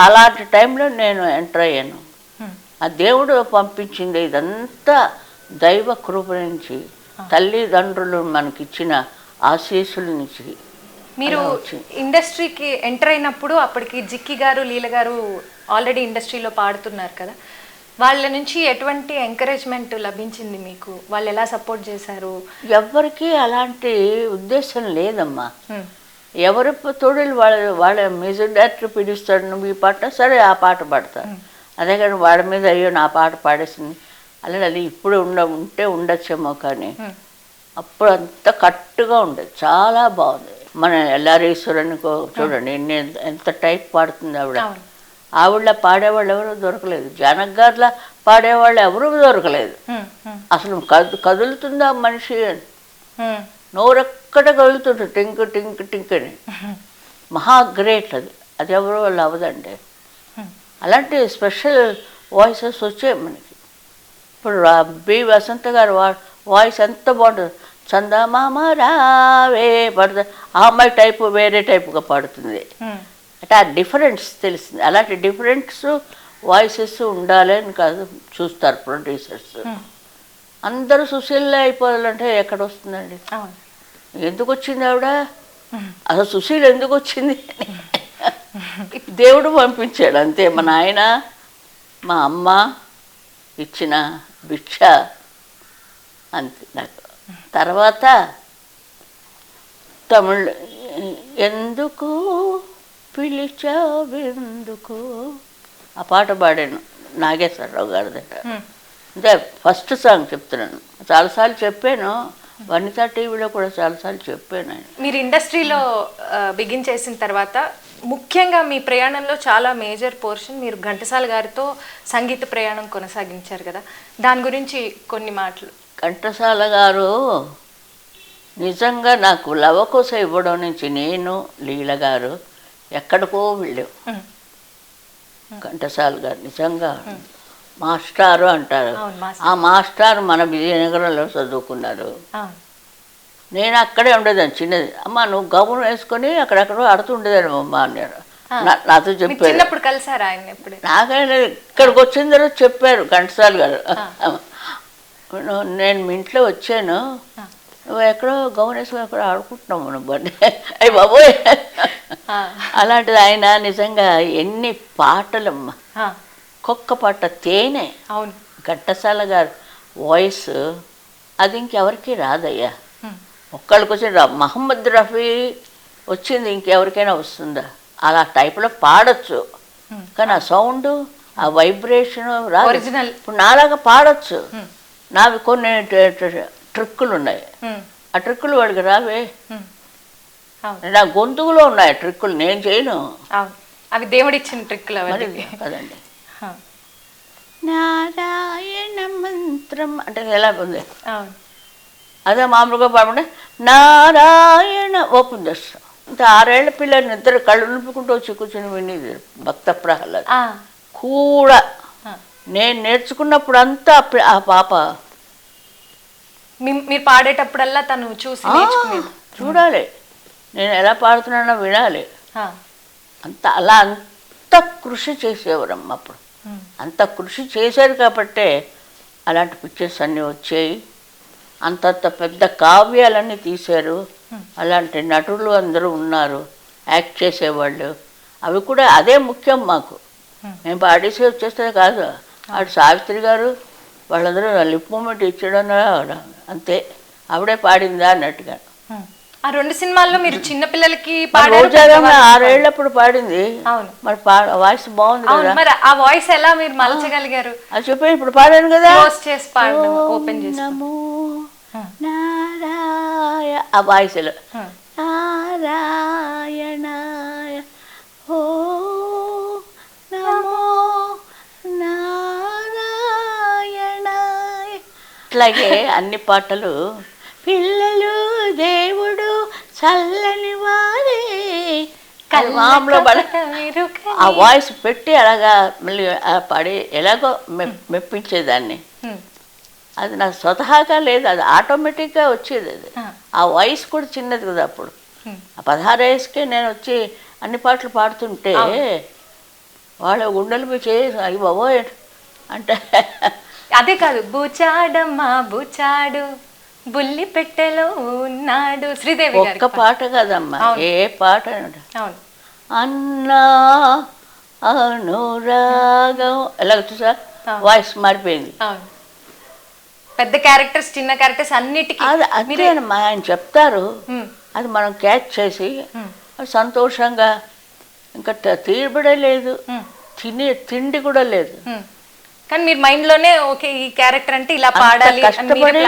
అలాంటి టైంలో నేను ఎంటర్ అయ్యాను. ఆ దేవుడు పంపించింది. ఇదంతా దైవ కృప నుంచి తల్లిదండ్రులు మనకిచ్చిన ఆశీస్సుల నుంచి మీరు ఇండస్ట్రీకి ఎంటర్ అయినప్పుడు అప్పటికి జిక్కి గారు లీల గారు ఆల్రెడీ ఇండస్ట్రీలో పాడుతున్నారు కదా, వాళ్ళ నుంచి ఎటువంటి ఎంకరేజ్మెంట్ లభించింది మీకు? వాళ్ళు ఎలా సపోర్ట్ చేశారు? ఎవ్వరికీ అలాంటి ఉద్దేశం లేదమ్మా. ఎవరి తోడలు వాళ్ళ మ్యూజిక్ డైరెక్టర్ పిలుస్తాడు, నువ్వు ఈ పాట సరే ఆ పాట పాడతారు. అదే కానీ వాళ్ళ మీద అయ్యో నా పాట పాడేసింది అలా అది ఇప్పుడు ఉంటే ఉండొచ్చేమో, కానీ అప్పుడు అంత కట్టుగా ఉండేది, చాలా బాగుంది. మన ఎల్లారీశ్వరని చూడండి ఎంత టైప్ పాడుతుంది ఆవిడ. ఆవిడ పాడేవాళ్ళు ఎవరు దొరకలేదు, జానక్ గారిలా పాడేవాళ్ళు ఎవరు దొరకలేదు. అసలు కదులుతుందా మనిషి, నోరెక్కడ కదులుతుంది, టింక్ టింక్ టింక్ అని. మహా గ్రేట్ అది, అది ఎవరు వాళ్ళు అవ్వదండి. అలాంటి స్పెషల్ వాయిసెస్ వచ్చాయి మనకి. ఇప్పుడు బి వసంత గారు వాయిస్ ఎంత బాగుంటుంది, చందమామ రావే పడుతుంది. ఆ అమ్మాయి టైపు వేరే టైపుగా పాడుతుంది. అంటే ఆ డిఫరెన్స్ తెలిసింది. అలాంటి డిఫరెంట్స్ వాయిసెస్ ఉండాలి అని కాదు చూస్తారు ప్రొడ్యూసర్స్. అందరూ సుశీలే అయిపోవాలంటే ఎక్కడ వస్తుందండి? ఎందుకు వచ్చింది ఆవిడ? అసలు సుశీల ఎందుకు వచ్చింది? దేవుడు పంపించాడు అంతే. మా నాయన మా అమ్మ ఇచ్చిన భిక్ష అంతే నాకు. తర్వాత తమిళ్ ఎందుకు పిలిచావెందుకు ఆ పాట పాడాను నాగేశ్వరరావు గారి దగ్గర. అంటే ఫస్ట్ సాంగ్ చెప్తున్నాను, చాలాసార్లు చెప్పాను, వనితా టీవీలో కూడా చాలాసార్లు చెప్పాను. మీరు ఇండస్ట్రీలో బిగిన్ చేసిన తర్వాత ముఖ్యంగా మీ ప్రయాణంలో చాలా మేజర్ పోర్షన్ మీరు ఘంటసాల గారితో సంగీత ప్రయాణం కొనసాగించారు కదా, దాని గురించి కొన్ని మాటలు. ఘంటసాల గారు నిజంగా నాకు లవకోస ఇవ్వడం నుంచి నేను లీల గారు ఎక్కడికో వెళ్ళాం. ఘంటసాల గారు నిజంగా మాస్టారు అంటారు. ఆ మాస్టారు మన విజయనగరంలో చదువుకున్నారు. నేను అక్కడే ఉండేదాన్ని చిన్నది. అమ్మ నువ్వు గౌన్ వేసుకొని అక్కడెక్కడో ఆడుతుండేదాన్ని అమ్మ అన్నారు, నాతో చెప్పారు. కలిసారా ఆయన? నాకైనా ఇక్కడికి వచ్చిన తర్వాత చెప్పారు ఘంటసాల గారు, నేను మీ ఇంట్లో వచ్చాను, నువ్వు ఎక్కడో గౌన్ వేసుకొని ఎక్కడో ఆడుకుంటున్నావు నువ్వు అని. అయ్యి బాబోయ్, అలాంటిది ఆయన నిజంగా ఎన్ని పాటలమ్మ, ఒక్కొక్క పాట తేనె. అవును, ఘంటసాల గారు వాయిస్ అది ఇంకెవరికి రాదయ్యా. ఒక్కళ్ళకి వచ్చింది, మహమ్మద్ రఫీ వచ్చింది, ఇంకెవరికైనా వస్తుందా? అలా టైప్లో పాడచ్చు, కానీ ఆ సౌండ్ ఆ వైబ్రేషన్ రాదు. ఇప్పుడు నాలాగా పాడచ్చు, నావి కొన్ని ట్రిక్కులు ఉన్నాయి, ఆ ట్రిక్కులు వాడికి రావే. నా గొంతుకులో ఉన్నాయి ట్రిక్కులు, నేను చేయను. అవి దేవుడిచ్చిన ట్రిక్కులు కదండి. నారాయణ మంత్రం అంటే ఎలా ఉంది, అదే మామూలుగా పాడమంటే నారాయణ ఓపెన్ చేస్తాం. అంటే 6 ఏళ్ల పిల్లల్ని ఇద్దరు కళ్ళు నింపుకుంటూ వచ్చి కూర్చొని వినేది భక్త ప్రహ్లాద్ కూడా. నేను నేర్చుకున్నప్పుడు అంతా ఆ పాప మీరు పాడేటప్పుడల్లా తను చూసి చూడాలి, నేను ఎలా పాడుతున్నానో వినాలి. అంత కృషి చేసేవారమ్మ అప్పుడు. అంత కృషి చేశారు కాబట్టే అలాంటి పిక్చర్స్ అన్నీ వచ్చాయి, అంతంత పెద్ద కావ్యాలన్నీ తీశారు. అలాంటి నటులు అందరూ ఉన్నారు, యాక్ట్ చేసేవాళ్ళు. అవి కూడా అదే ముఖ్యం మాకు. మేము పాడేసి వచ్చేస్తే కాదు, ఆవిడ సావిత్రి గారు వాళ్ళందరూ లిప్ మూమెంట్ ఇచ్చడం అంతే, ఆవిడే పాడిందా అన్నట్టుగా. ఆ 2 సినిమాల్లో మీరు చిన్నపిల్లలకి 6 ఏళ్ళప్పుడు పాడింది. మరి వాయిస్ బాగుంది కదా, మరి ఆ వాయిస్ ఎలా మీరు మలచగలిగారు? అది చెప్పి ఇప్పుడు పాడాను కదా, ఓపెన్ చేసి నారాయ ఆ వాయిస్లో నారాయణాయ ఓ నమో నారాయణాయ. అట్లాగే అన్ని పాటలు పిల్లలు దేవుడు చల్లని వారే మామూలు ఆ వాయిస్ పెట్టి అలాగా మళ్ళీ పాడి ఎలాగో మెప్పించేదాన్ని. అది నాకు స్వతహాగా లేదు, అది ఆటోమేటిక్గా వచ్చేది. అది ఆ వాయిస్ కూడా చిన్నది కదా అప్పుడు. ఆ 16 ఏళ్ళకే నేను వచ్చి అన్ని పాటలు పాడుతుంటే వాళ్ళ గుండెలు పోయి చేసి అయ్యి బాబోయ్ అంటే. అదే కాదు, బూచాడమ్మా బూచాడు బుల్లి పెట్టెలో ఉన్నాడు శ్రీదేవి గారి ఒక్క పాట కదమ్మా, ఏ పాట అవును. అన్నా అనురాగం ఎలా చూసా, వాయిస్ మారిపోయింది. అవును, పెద్ద క్యారెక్టర్స్ చిన్న క్యారెక్టర్స్ అన్నిటికీ అది అంతేనమ్మా, ఆయన చెప్తారు, అది మనం క్యాచ్ చేసి సంతోషంగా ఇంకా తీరుబడే లేదు, తిండి కూడా లేదు. కానీ మీరు మైండ్ లోనే ఓకే ఈ క్యారెక్టర్ అంటే ఇలా పాడాలి కష్టపడి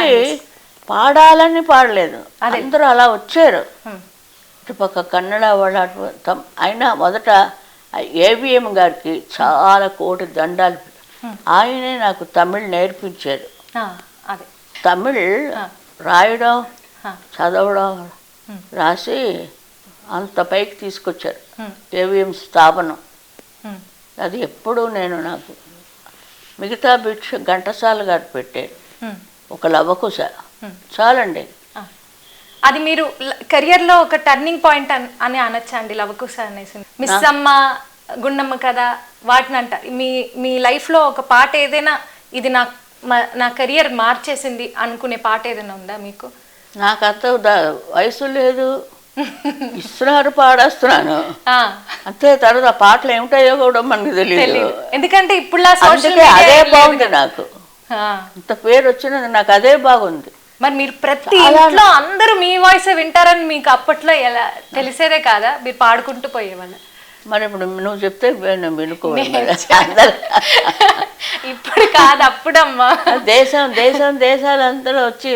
పాడాలని పాడలేదు, అందరూ అలా వచ్చారు. ఇటుపక్క కన్నడ వాళ్ళ అయినా మొదట ఏవిఎం గారికి చాలా కోటి దండాలు. ఆయనే నాకు తమిళ్ నేర్పించారు. తమిళ్ రాయడం చదవడం రాసి అంత పైకి తీసుకొచ్చారు. ఏవిఎం స్థాపనం అది ఎప్పుడూ నేను నాకు మిగతా భిక్ష ఘంటసాల గారు పెట్టారు ఒక లవకుశ చాలండి. అది మీరు కెరియర్ లో ఒక టర్నింగ్ పాయింట్ అని అనొచ్చా అండి లవకుశ అనేసి? మిస్ అమ్మ, గుండమ్మ కథ వాటిని అంటారు. మీ లైఫ్ లో ఒక పాట ఏదైనా ఇది నా కెరియర్ మార్చేసింది అనుకునే పాట ఏదైనా ఉందా మీకు? నాకు అంత వయసు లేదు, ఇస్తున్నారు పాడేస్తున్నాను అంతే. తర్వాత పాటలు ఏమిటాయో కూడా మనకు తెలియదు, ఎందుకంటే ఇప్పుడు అదే బాగుంది నాకు, అంత పేరు వచ్చినది నాకు అదే బాగుంది. మరి మీరు ప్రతి ఇంట్లో అందరూ మీ వాయిస్ వింటారని మీకు అప్పట్లో ఎలా తెలిసేదే కాదా? మీరు పాడుకుంటూ పోయేవాళ్ళు. మరి ఇప్పుడు నువ్వు చెప్తే వినుకోవాలి. ఇప్పుడు కాదు, అప్పుడమ్మా. దేశాలందరూ వచ్చి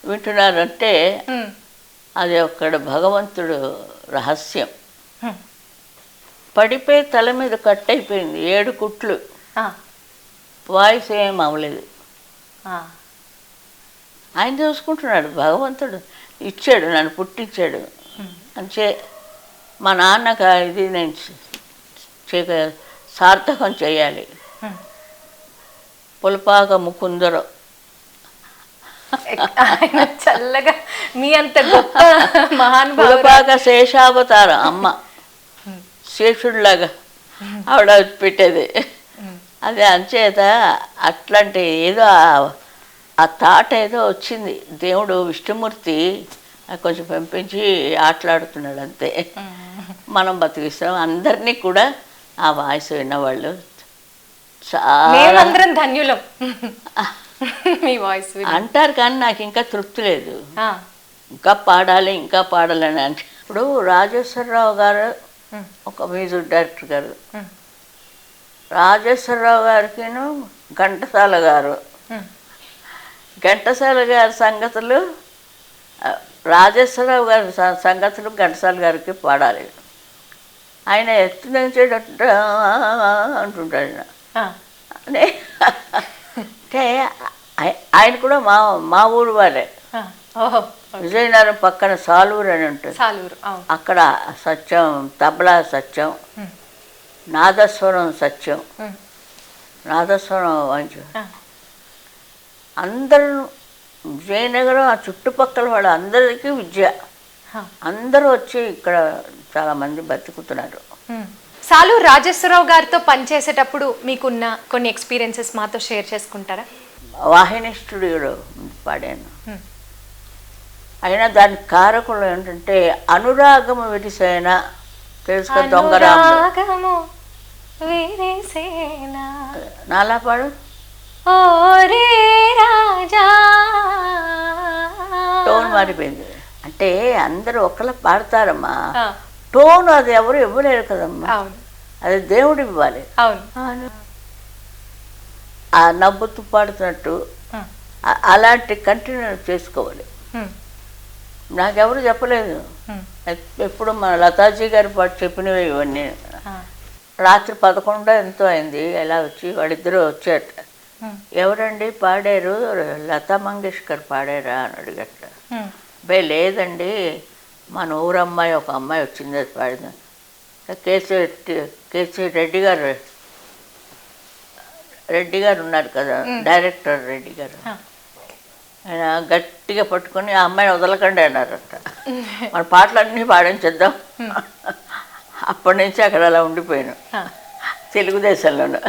వింటున్నారంటే అది ఒక్కడ భగవంతుడు రహస్యం. పడిపోయి తల మీద కట్ అయిపోయింది, 7 కుట్లు, వాయిస్ ఏం అవ్వలేదు. ఆయన చూసుకుంటున్నాడు, భగవంతుడు ఇచ్చాడు, నన్ను పుట్టించాడు. అంటే మా నాన్నకు ఇది నేను సార్థకం చేయాలి. పులపాక ముకుందరం ఆయన చల్లగా మీ అంత గొప్ప మహానుభావుడు. పులపాక శేషావతారం అమ్మ, శేషుడిలాగా ఆవిడ పెట్టేది. అదే అంచేత అట్లాంటి ఏదో ఆ థాట్ ఏదో వచ్చింది. దేవుడు విష్ణుమూర్తి కొంచెం పంపించి ఆటలాడుతున్నాడు అంతే. మనం బతికిస్తాం. అందరినీ కూడా ఆ వాయిస్ విన్నవాళ్ళు చాలా ధన్యులం మీ వాయిస్ అంటారు. కానీ నాకు ఇంకా తృప్తి లేదు, ఇంకా పాడాలి అని అంటే. ఇప్పుడు రాజేశ్వరరావు గారు ఒక మ్యూజిక్ డైరెక్టర్ గారు, రాజేశ్వరరావు గారికిను ఘంటసాల గారు సంగతులు, రాజేశ్వరరావు గారి సంగతులు ఘంటసాల గారికి పాడాలి. ఆయన ఎత్తునంచేటట్టు అంటుంటాడు. అంటే ఆయన కూడా మా ఊరు వారే. విజయనగరం పక్కన సాలూరు అని ఉంటుంది, అక్కడ సత్యం, తబలా సత్యం, నాదస్వరం సత్యం, నాదస్వరం వాయించు. అందరూ విజయనగరం ఆ చుట్టుపక్కల వాళ్ళు అందరికీ విద్య, అందరూ వచ్చి ఇక్కడ చాలామంది బతుకుతున్నారు. సాలూరు రాజేశ్వరరావు గారితో పనిచేసేటప్పుడు మీకున్న కొన్ని ఎక్స్పీరియన్సెస్ మాతో షేర్ చేసుకుంటారా? వాహిని స్టూడియోలో పాడాను. అయినా దానికి కారకులు ఏంటంటే అనురాగము విరిసేన తెలుసుక దొంగరాము నాలా పాడు. టోన్ మారిపోయింది. అంటే అందరూ ఒకళ్ళ పాడతారమ్మా, టోన్ అది ఎవరు ఇవ్వలేరు కదమ్మా, అది దేవుడు ఇవ్వాలి. ఆ నవ్వుతూ పాడుతున్నట్టు అలాంటి కంటిన్యూ చేసుకోవాలి. నాకెవరు చెప్పలేదు. ఎప్పుడు మన లతాజీ గారి పాటు చెప్పినవి ఇవన్నీ. రాత్రి 11 ఎంతో అయింది, ఎలా వచ్చి వాళ్ళిద్దరూ వచ్చారట. ఎవరండి పాడారు? లతా మంగేష్కర్ పాడారా అని అడిగట. లేదండి, మన ఊరమ్మాయి ఒక అమ్మాయి వచ్చింది, అది పాడింది. కేసీ రెడ్డి గారు ఉన్నారు కదా, డైరెక్టర్ రెడ్డి గారు, ఆయన గట్టిగా పట్టుకొని ఆ అమ్మాయిని వదలకండి అన్నారట. మన పాటలన్నీ పాడించేద్దాం. అప్పటి నుంచి అక్కడ అలా ఉండిపోయాను, తెలుగుదేశంలోనూ.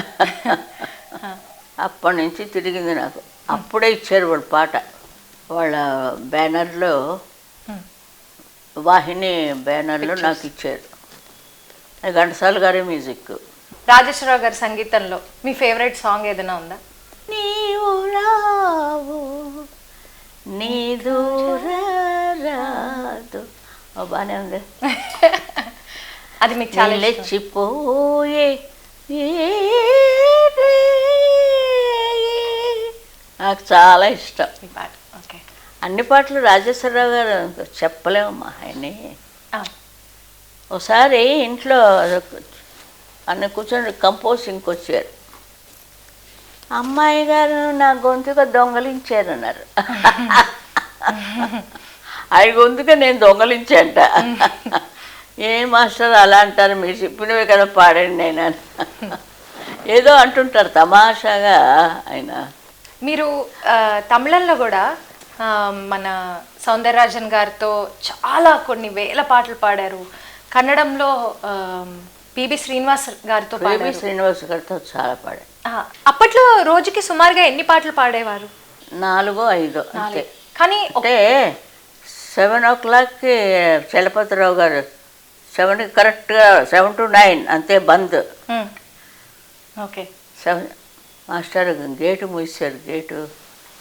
అప్పటి నుంచి తిరిగింది నాకు. అప్పుడే ఇచ్చారు వాళ్ళు పాట. వాళ్ళ బ్యానర్లో, వాహిని బ్యానర్లో నాకు ఇచ్చారు. అది ఘంటసాల గారి మ్యూజిక్. రాజేశ్వరరావు గారి సంగీతంలో మీ ఫేవరెట్ సాంగ్ ఏదైనా ఉందా? నీవు రావు నీ దూర రాదు, బాగానే ఉంది. అది మీకు చాలా ఇష్టం. లేచిపోయే నాకు చాలా ఇష్టం ఈ పాట. ఓకే. అన్ని పాటలు రాజేశ్వరరావు గారు చెప్పలేమమ్మా ఆయన్ని. ఒకసారి ఇంట్లో అన్న కూర్చొని కంపోజింగ్కి వచ్చారు. అమ్మాయి గారు నా గొంతుగా దొంగలించారు అన్నారు. అవి గొంతుగా నేను దొంగలించాంట. ఏ మాస్టర్ అలా అంటారు, మీరు చెప్పినవే కదా పాడండి నేను ఏదో అంటుంటారు తమాషాగా ఆయన. మీరు తమిళంలో కూడా మన సౌందరరాజన్ గారితో చాలా కొన్ని వేల పాటలు పాడారు. కన్నడంలో పిబి శ్రీనివాస్ గారితో పాడారు. శ్రీనివాస్ గారితో చాలా పాడారు. అప్పట్లో రోజుకి సుమారుగా ఎన్ని పాటలు పాడేవారు? 4-5 అంతే. కానీ అంటే 7 o'clockకి చలపతిరావు గారు 7 కరెక్ట్గా 7 to 9 అంతే బంద్. ఓకే. 7 మాస్టర్ గేటు మూసారు.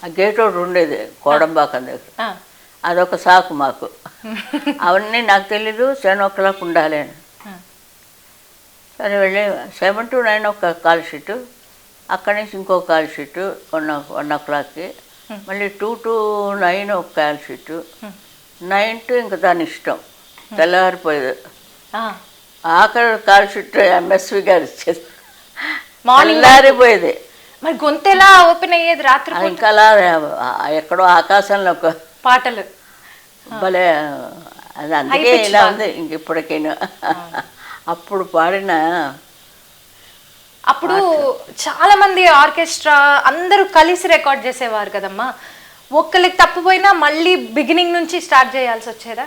ఆ గేటు ఒకటి ఉండేది కోడంబాకం దగ్గర, అదొక సాకు మాకు. అవన్నీ నాకు తెలీదు 7 o'clock ఉండాలి అని. సరే వెళ్ళి 7 to 9 ఒక కాల్ షీటు, అక్కడి నుంచి ఇంకో కాల్ షీటు 1 o'clockకి, మళ్ళీ 2 to 9 ఒక కాల్ షీటు, 9 to ఇంకా దాని ఇష్టం తెల్లారిపోయేది. ఆఖరి కాల్ షీట్ ఎంఎస్వి గారు ఇచ్చేది, తెల్లారిపోయేది. మరి గొంతెలా ఓపెన్ అయ్యేది రాత్రి? ఇంకా అలా ఎక్కడో ఆకాశంలో ఒక పాటలు భలే. అది అందుకే ఇలా ఉంది ఇంక ఇప్పటికైనా. అప్పుడు పాడిన, అప్పుడు చాలా మంది ఆర్కెస్ట్రా అందరూ కలిసి రికార్డ్ చేసేవారు కదమ్మా. ఒక్కరికి తప్పిపోయినా మళ్ళీ బిగినింగ్ నుంచి స్టార్ట్ చేయాల్సి వచ్చేదా?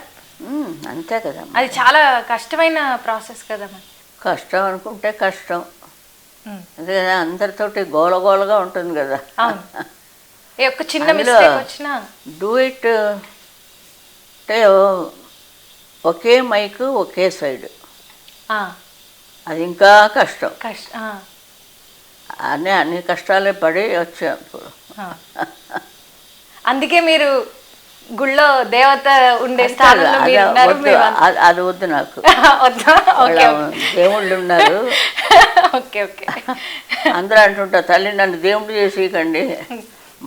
అంతే కదా, అది చాలా కష్టమైన ప్రాసెస్ కదమ్మా. కష్టం అనుకుంటే కష్టం, అదే కదా, అందరితోటి గోలగోలగా ఉంటుంది కదా. ఒక చిన్న మిస్టేక్ వచ్చినా డూ ఇట్ అంటే ఒకే మైక్ ఒకే సైడ్, అది ఇంకా కష్టం. అన్ని కష్టాలే పడి వచ్చాం ఇప్పుడు. అందుకే మీరు గుళ్ళో దేవత ఉండే స్థానంలో మీరు ఉన్నారు. అది వద్దు నాకు, దేవుళ్ళు ఉన్నారు. అందరూ అంటుంటారు తల్లి నన్ను దేవుడు చేసేయకండి,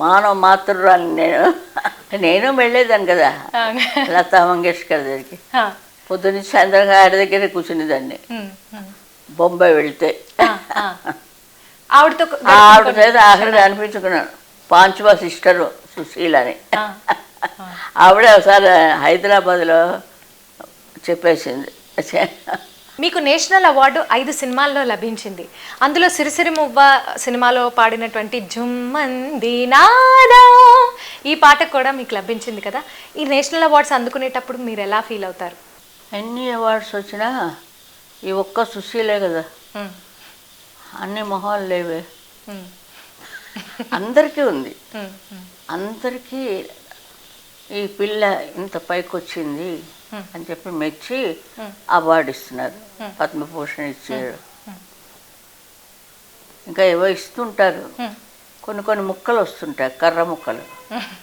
మానవ మాతృరాలు నేను వెళ్ళేదాన్ని కదా లతా మంగేష్కర్ దగ్గరికి. పొద్దున్న సాయంత్రం ఆవిడ దగ్గర కూర్చునేదాన్ని. బొంబాయి వెళ్తే ఆవిడ చేత ఆఖరి అనిపించుకున్నాను, పాంచువా సిస్టరు సుశీల్ అని. ఆవిడే ఒకసారి హైదరాబాద్లో చెప్పేసింది. మీకు నేషనల్ అవార్డు 5 సినిమాల్లో లభించింది. అందులో సిరిసిరి మువ్వ సినిమాలో పాడినటువంటి జుమ్మంది నాదా ఈ పాట కూడా మీకు లభించింది కదా. ఈ నేషనల్ అవార్డ్స్ అందుకునేటప్పుడు మీరు ఎలా ఫీల్ అవుతారు? ఎన్ని అవార్డ్స్ వచ్చినా ఈ ఒక్క సుశీలే కదా, అన్ని మొహాలు లేవే. అందరికీ ఉంది, అందరికీ ఈ పిల్ల ఇంత పైకి వచ్చింది అని చెప్పి మెచ్చి అవార్డు ఇస్తున్నారు, పద్మభూషణ్ ఇచ్చారు, ఇంకా ఏవో ఇస్తుంటారు. కొన్ని ముక్కలు వస్తుంటాయి, కర్ర ముక్కలు,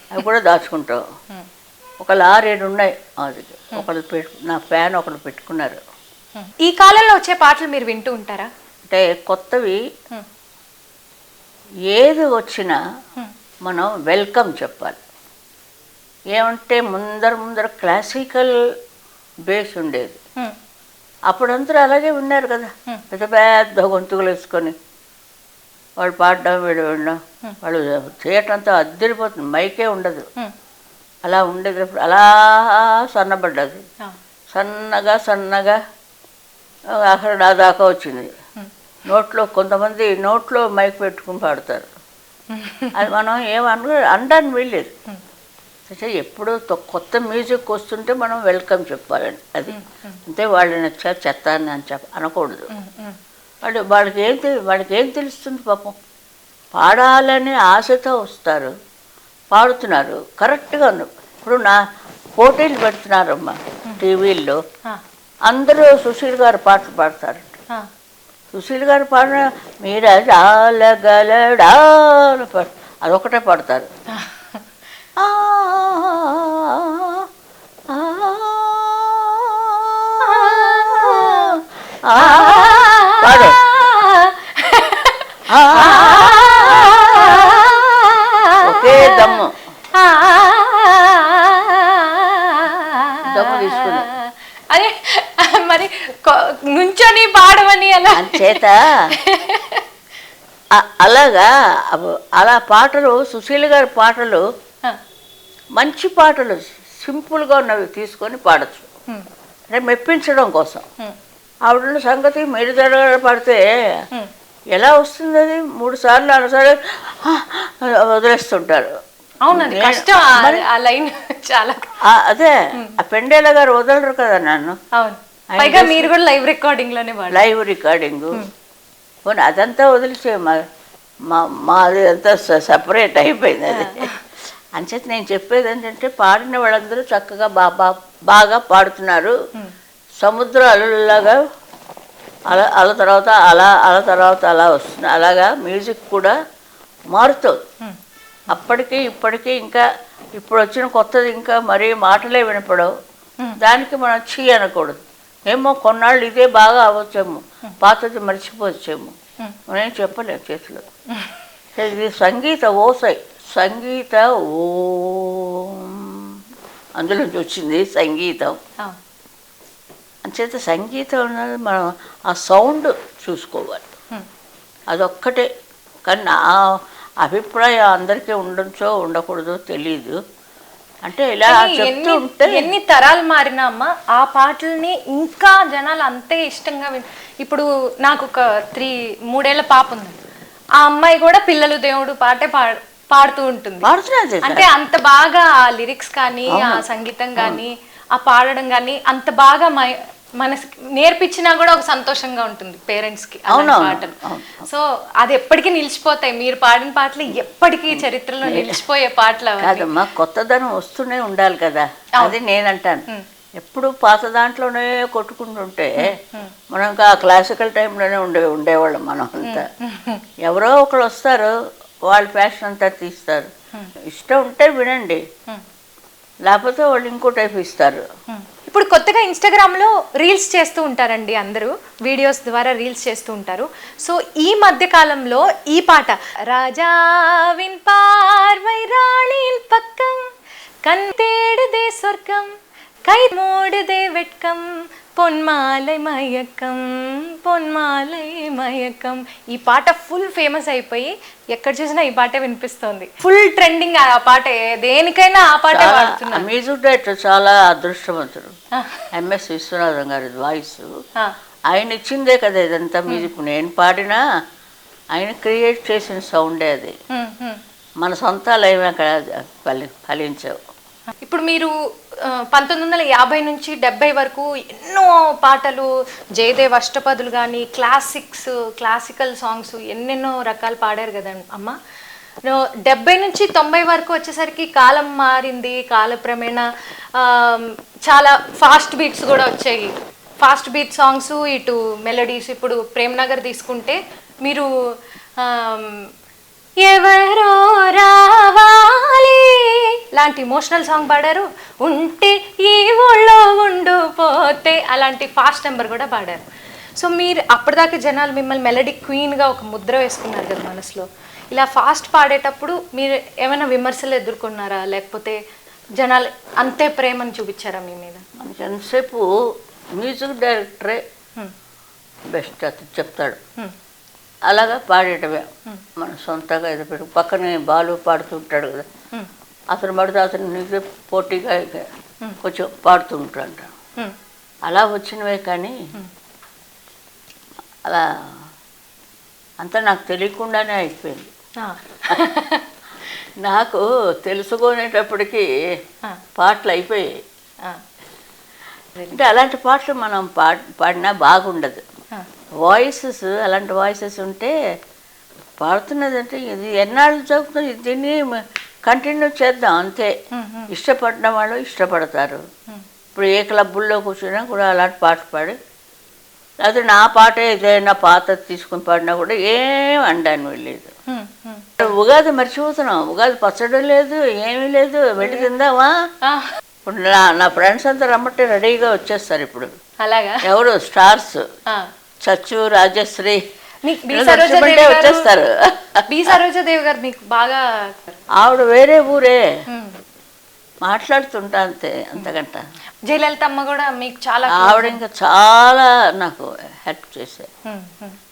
అవి కూడా దాచుకుంటావు. ఒక 6-7 ఉన్నాయి. అది నా ఫ్యాన్ ఒకరు పెట్టుకున్నారు. ఈ కాలంలో వచ్చే పాటలు మీరు వింటూ ఉంటారా? అంటే కొత్తవి ఏది వచ్చినా మనం వెల్కమ్ చెప్పాలి. ఏమంటే ముందర క్లాసికల్ బేస్ ఉండేది, అప్పుడందరూ అలాగే విన్నారు కదా, పెద్ద పెద్ద గొంతుకులు వేసుకొని వాళ్ళు పాడడం వీడు వినడం, వాళ్ళు థియేటర్ అంతా అద్దరిపోతుంది, మైకే ఉండదు, అలా ఉండేది. అలా సన్నబడ్డది, సన్నగా అక్కడ నా దాకా వచ్చింది. కొంతమంది నోట్లో మైక్ పెట్టుకుని పాడతారు, అది మనం అనడానికి వీల్లేదు. ఎప్పుడు కొత్త మ్యూజిక్ వస్తుంటే మనం వెల్కమ్ చెప్పాలండి, అది అంతే. వాళ్ళు నచ్చారు చెత్త అని అనకూడదు. వాడికి ఏం తెలుస్తుంది పాపం, పాడాలని ఆశతో వస్తారు, పాడుతున్నారు కరెక్ట్గా ఉంది. ఇప్పుడు నా పోటీలు పెడుతున్నారమ్మా టీవీల్లో, అందరూ సుశీల్ గారు పాటలు పాడతారు. సుశీల్ గారు పాడిన మీరు జాలగలడా అదొకటే పాడతారు. పాడు ఒకే దమ్ము దమ్ము తీసుకుని అదే మరి నుంచొని పాడమని అలా చేత అలాగా అలా పాటలు సుశీల్ గారి పాటలు మంచి పాటలు సింపుల్గా ఉన్నవి తీసుకొని పాడచ్చు, అంటే మెప్పించడం కోసం. ఆవిడ సంగతి మీరు జరగ పడితే ఎలా వస్తుంది? అది 3 సార్లు 4 సార్లు వదిలేస్తుంటారు. అవునండి, కష్టం ఆ లైన్ చాలా. అదే ఆ పెండేల గారు వదలరు కదా నన్ను. అవును, పైగా మీరు కూడా లైవ్ రికార్డింగ్ లోనే లైవ్ రికార్డింగ్ అదంతా వదిలిసే మాది అంతా సపరేట్ అయిపోయింది అది. అంచేత నేను చెప్పేది ఏంటంటే పాడిన వాళ్ళందరూ చక్కగా బాగా పాడుతున్నారు. సముద్ర అలలాగా అల తర్వాత అల తర్వాత అలా వస్తుంది. అలాగా మ్యూజిక్ కూడా మారుతుంది. అప్పటికి ఇప్పటికీ ఇంకా ఇప్పుడు వచ్చిన కొత్తది ఇంకా మరీ మాటలే వినపడవు. దానికి మనం చీ అనకూడదు. ఏమో కొన్నాళ్ళు ఇదే బాగా అవ్వచ్చేమో, పాతది మర్చిపోవచ్చేమో, మనం చెప్పలేము చేతిలో. ఇది సంగీత ఓసై, సంగీత ఓం అందులోంచి వచ్చింది సంగీతం. అంచేత సంగీతం అన్నది మనం ఆ సౌండ్ చూసుకోవాలి, అదొక్కటే. కానీ నా అభిప్రాయం అందరికీ ఉండొచ్చో ఉండకూడదో తెలీదు. అంటే ఇలా చెప్తూ ఉంటే ఎన్ని తరాలు మారినా అమ్మ ఆ పాటల్ని ఇంకా జనాలు అంతే ఇష్టంగా ఇప్పుడు నాకు ఒక 3 ఏళ్ల పాప ఉంది. ఆ అమ్మాయి కూడా పిల్లలు దేవుడు పాటే పాడుతూ ఉంటుంది. అంటే అంత బాగా ఆ లిరిక్స్ కానీ ఆ సంగీతం కానీ ఆ పాడడం కానీ అంత బాగా మనకి నేర్పించినా కూడా ఒక సంతోషంగా ఉంటుంది పేరెంట్స్ కి పాటలు. సో అది ఎప్పటికీ నిలిచిపోతాయి. మీరు పాడిన పాటలు ఎప్పటికీ చరిత్రలో నిలిచిపోయే పాటలు కాదమ్మా, కొత్తదనం వస్తూనే ఉండాలి కదా, అది నేనంటాను. ఎప్పుడు పాత దాంట్లోనే కొట్టుకుంటుంటే మనం ఇంకా క్లాసికల్ టైంలోనే ఉండేవాళ్ళం మనం అంతా. ఎవరో ఒకళ్ళు వస్తారు, వాళ్ళ ఫ్యాషన్ అంతా తీస్తారు. ఇష్టం ఉంటే వినండి, లేకపోతే వాళ్ళు ఇంకో టైప్ ఇస్తారు. ఇప్పుడు కొత్తగా ఇన్స్టాగ్రామ్లో రీల్స్ చేస్తూ ఉంటారండి, అందరూ వీడియోస్ ద్వారా రీల్స్ చేస్తూ ఉంటారు. సో ఈ మధ్య కాలంలో ఈ పాట రాజావిన్ పార్వై రాణిన్ పక్కం కన్ తేడుదే స్వర్గం కై మూడుదే వెట్కం పొన్మాలై మయక్కం పొన్మాలై మయక్కం, ఈ పాట ఫుల్ ఫేమస్ అయిపోయి ఎక్కడ చూసినా ఈ పాటే వినిపిస్తోంది. ఫుల్ ట్రెండింగ్ ఆ పాట, దేనికైనా ఆ పాటే వాడుతున్నారు. మ్యూజిక్ డైరెక్టర్ చాలా అదృష్టవంతుడు, ఎంఎస్ విశ్వనాథం గారి వాయిస్. ఆయన ఇచ్చిందే కదా ఇదంతా మ్యూజిక్. నేను పాడినా ఆయన క్రియేట్ చేసిన సౌండే అది. మన సొంతాలు ఏమి అక్కడ ఫలించవు. ఇప్పుడు మీరు 1950 నుంచి 70 వరకు ఎన్నో పాటలు, జయదేవ్ అష్టపదులు కానీ క్లాసికల్ సాంగ్స్ ఎన్నెన్నో రకాలు పాడారు కదా అమ్మ. 70 నుంచి 90 వరకు వచ్చేసరికి కాలం మారింది, కాలక్రమేణ చాలా ఫాస్ట్ బీట్స్ కూడా వచ్చాయి. ఫాస్ట్ బీట్ సాంగ్స్, ఇటు మెలడీస్. ఇప్పుడు ప్రేమ్ నగర్ తీసుకుంటే మీరు ఎవరో రావాలి లాంటి ఇమోషనల్ సాంగ్ పాడారు. ఉంటే ఈ ఊళ్ళో ఉండిపోతే అలాంటి ఫాస్ట్ నెంబర్ కూడా పాడారు. సో మీరు అప్పటిదాకా జనాలు మిమ్మల్ని మెలడీ క్వీన్గా ఒక ముద్ర వేసుకున్నారు కదా మనసులో. ఇలా ఫాస్ట్ పాడేటప్పుడు మీరు ఏమైనా విమర్శలు ఎదుర్కొన్నారా, లేకపోతే జనాలు అంతే ప్రేమను చూపించారా మీ మీద? మనకి ఎంతసేపు మ్యూజిక్ డైరెక్టరే బెస్ట్ అది చెప్తాడు, అలాగా పాడేటమే. మన సొంతగా ఏదో పెట్టు పక్కనే బాలు పాడుతుంటాడు కదా, అతను పడితే అతను నీకు పోటీగా కొంచెం పాడుతూ ఉంటాడంట. అలా వచ్చినవే కానీ అలా అంతా నాకు తెలియకుండానే అయిపోయింది. నాకు తెలుసుకునేటప్పటికీ పాటలు అయిపోయాయి. అంటే అలాంటి పాటలు మనం పాడినా బాగుండదు. వాయిసెస్ అలాంటి వాయిసెస్ ఉంటే పాడుతున్నదంటే ఇది ఎన్నాళ్ళు చదువుతుంది, దీన్ని కంటిన్యూ చేద్దాం అంతే. ఇష్టపడిన వాళ్ళు ఇష్టపడతారు. ఇప్పుడు ఏ క్లబ్బుల్లో కూర్చున్నా కూడా అలాంటి పాట పాడి, లేకపోతే నా పాటే ఏదైనా పాత తీసుకుని పాడినా కూడా ఏం అనడానికి వెళ్ళలేదు. ఉగాది మర్చిపోతున్నాం, ఉగాది పచ్చడి లేదు, ఏమీ లేదు, వెళ్ళి తిందామా. ఇప్పుడు నా ఫ్రెండ్స్ అంతా రమ్మంటే రెడీగా వచ్చేస్తారు ఇప్పుడు. అలాగా ఎవరు స్టార్స్, చచ్చు, రాజశ్రీ బి సరోజాదేవి వచ్చేస్తారు. గారు మీకు బాగా, ఆవిడ వేరే ఊరే, మాట్లాడుతుంటా అంతే, అంతకంట. జయలలితమ్మ కూడా మీకు చాలా, ఆవిడ ఇంకా చాలా నాకు హెల్ప్ చేశారు.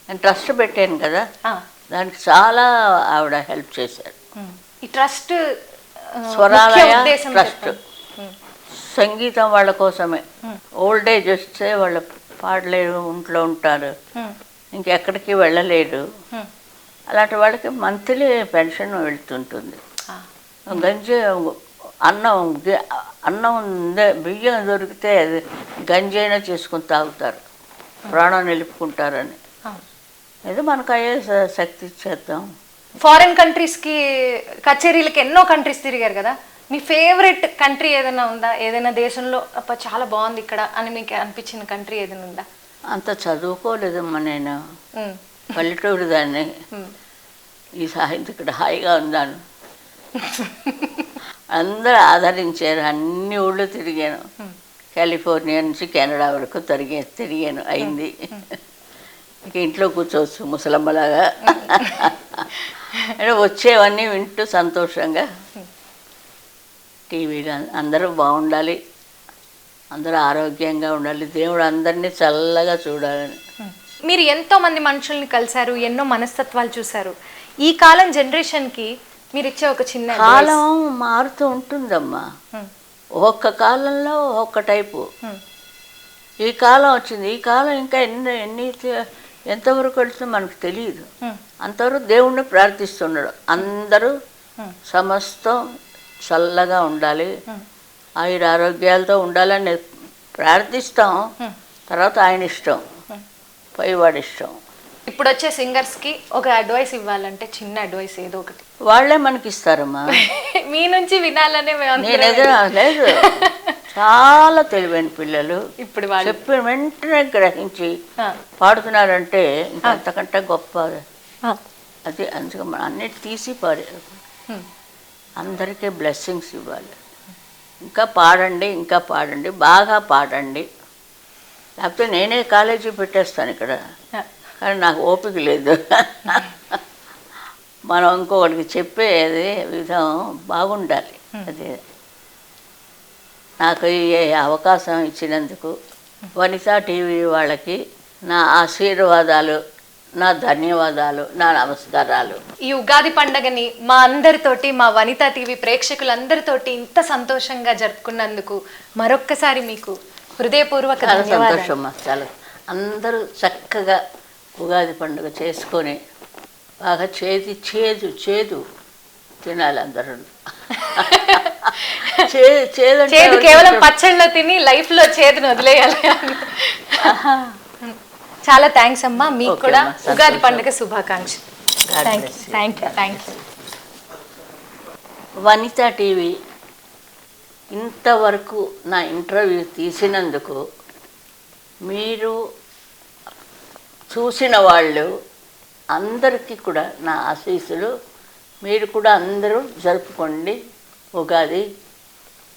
నేను ట్రస్ట్ పెట్టాను కదా, దానికి చాలా ఆవిడ హెల్ప్ చేశారు. ఈ ట్రస్ట్ స్వరాలయ ట్రస్ట్ సంగీతం వాళ్ళ కోసమే. ఓల్డ్ ఏజ్ వస్తే వాళ్ళు పాడలేరు, ఇంట్లో ఉంటారు, ఇంకెక్కడికి వెళ్ళలేరు. అలాంటి వాళ్ళకి మంత్లీ పెన్షన్ వెళ్తుంటుంది. గంజి అన్నం బియ్యం దొరికితే అది గంజి అయినా చేసుకుని తాగుతారు, ప్రాణం నిలుపుకుంటారని. ఏదో మనకు అయ్యే శక్తి ఇచ్చేద్దాం. ఫారిన్ కంట్రీస్కి కచేరీలకి ఎన్నో కంట్రీస్ తిరిగారు కదా, మీ ఫేవరెట్ కంట్రీ ఏదైనా ఉందా? ఏదైనా దేశంలో అప్ప చాలా బాగుంది ఇక్కడ అని మీకు అనిపించిన కంట్రీ ఏదైనా ఉందా? అంత చదువుకోలేదమ్మా నేను, పల్లెటూరు దాన్ని. ఈ సాహిత్యం ఇక్కడ హాయిగా ఉందాను. అందరూ ఆదరించారు, అన్ని ఊళ్ళో తిరిగాను. కాలిఫోర్నియా నుంచి కెనడా వరకు తిరిగాను, అయింది. ఇక ఇంట్లో కూర్చోవచ్చు ముసలమ్మలాగా. అంటే వచ్చేవన్నీ వింటూ సంతోషంగా టీవీలో అందరూ బాగుండాలి, అందరూ ఆరోగ్యంగా ఉండాలి, దేవుడు అందరినీ చల్లగా చూడాలని. మీరు ఎంతో మంది మనుషుల్ని కలిశారు, ఎన్నో మనస్తత్వాలు చూశారు. ఈ కాలం జనరేషన్కి మీరు ఇచ్చే ఒక చిన్న కాలం మారుతూ ఉంటుందమ్మా. ఒక్కొక్క కాలంలో ఒక్కొక్క టైపు. ఈ కాలం వచ్చింది, ఈ కాలం ఇంకా ఎంతవరకు వెళ్తుందో మనకు తెలియదు. అంతవరకు దేవుణ్ణి ప్రార్థిస్తున్నాడు. అందరూ సమస్తం చల్లగా ఉండాలి, ఆయుర ఆరోగ్యాలతో ఉండాలని ప్రార్థిస్తాం. తర్వాత ఆయన ఇష్టం, పైవాడి ఇష్టం. ఇప్పుడు వచ్చే సింగర్స్కి ఒక అడ్వైస్ ఇవ్వాలంటే చిన్న అడ్వైస్ ఏదో ఒకటి వాళ్ళే మనకి ఇస్తారమ్మా. మీ నుంచి వినాలనే నేనేదో లేదు, చాలా తెలివైన పిల్లలు ఇప్పుడు చెప్పిన వెంటనే గ్రహించి పాడుతున్నారంటే ఇంకా అంతకంటే గొప్ప అది. అందుకే మనం అన్నిటి తీసి పాడారు. అందరికీ బ్లెస్సింగ్స్ ఇవ్వాలి. ఇంకా పాడండి, ఇంకా పాడండి, బాగా పాడండి. లేకపోతే నేనే కాలేజీ పెట్టేస్తాను ఇక్కడ, కానీ నాకు ఓపిక లేదు. మనం ఇంకొకటికి చెప్పేది విధం బాగుండాలి. అది నాకు ఈ అవకాశం ఇచ్చినందుకు వనితా టీవీ వాళ్ళకి నా ఆశీర్వాదాలు, నా ధన్యవాదాలు, నా నమస్కారాలు. ఈ ఉగాది పండగని మా అందరితోటి, మా వనితా టీవీ ప్రేక్షకులందరితోటి ఇంత సంతోషంగా జరుపుకున్నందుకు మరొక్కసారి మీకు హృదయపూర్వక సంతోషం. చాలా అందరూ చక్కగా ఉగాది పండుగ చేసుకొని బాగా చేదు తినాలి అందరూ. చేదు కేవలం పచ్చళ్ళలో తిని లైఫ్లో చేదును వదిలేయాలి. చాలా థ్యాంక్స్ అమ్మా, మీకు కూడా ఉగాది పండుగ శుభాకాంక్షలు. Thank you. వనితా టీవీ ఇంతవరకు నా ఇంటర్వ్యూ తీసినందుకు, మీరు చూసిన వాళ్ళు అందరికీ కూడా నా ఆశీస్సులు. మీరు కూడా అందరూ జరుపుకోండి ఉగాది.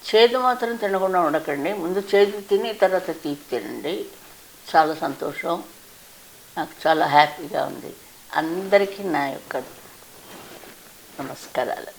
చేదు మాత్రం తినకుండా ఉండకండి, ముందు చేదు తిని తర్వాత తీపి తినండి. చాలా సంతోషం, నాకు చాలా హ్యాపీగా ఉంది. అందరికీ నా యొక్క నమస్కారాలు.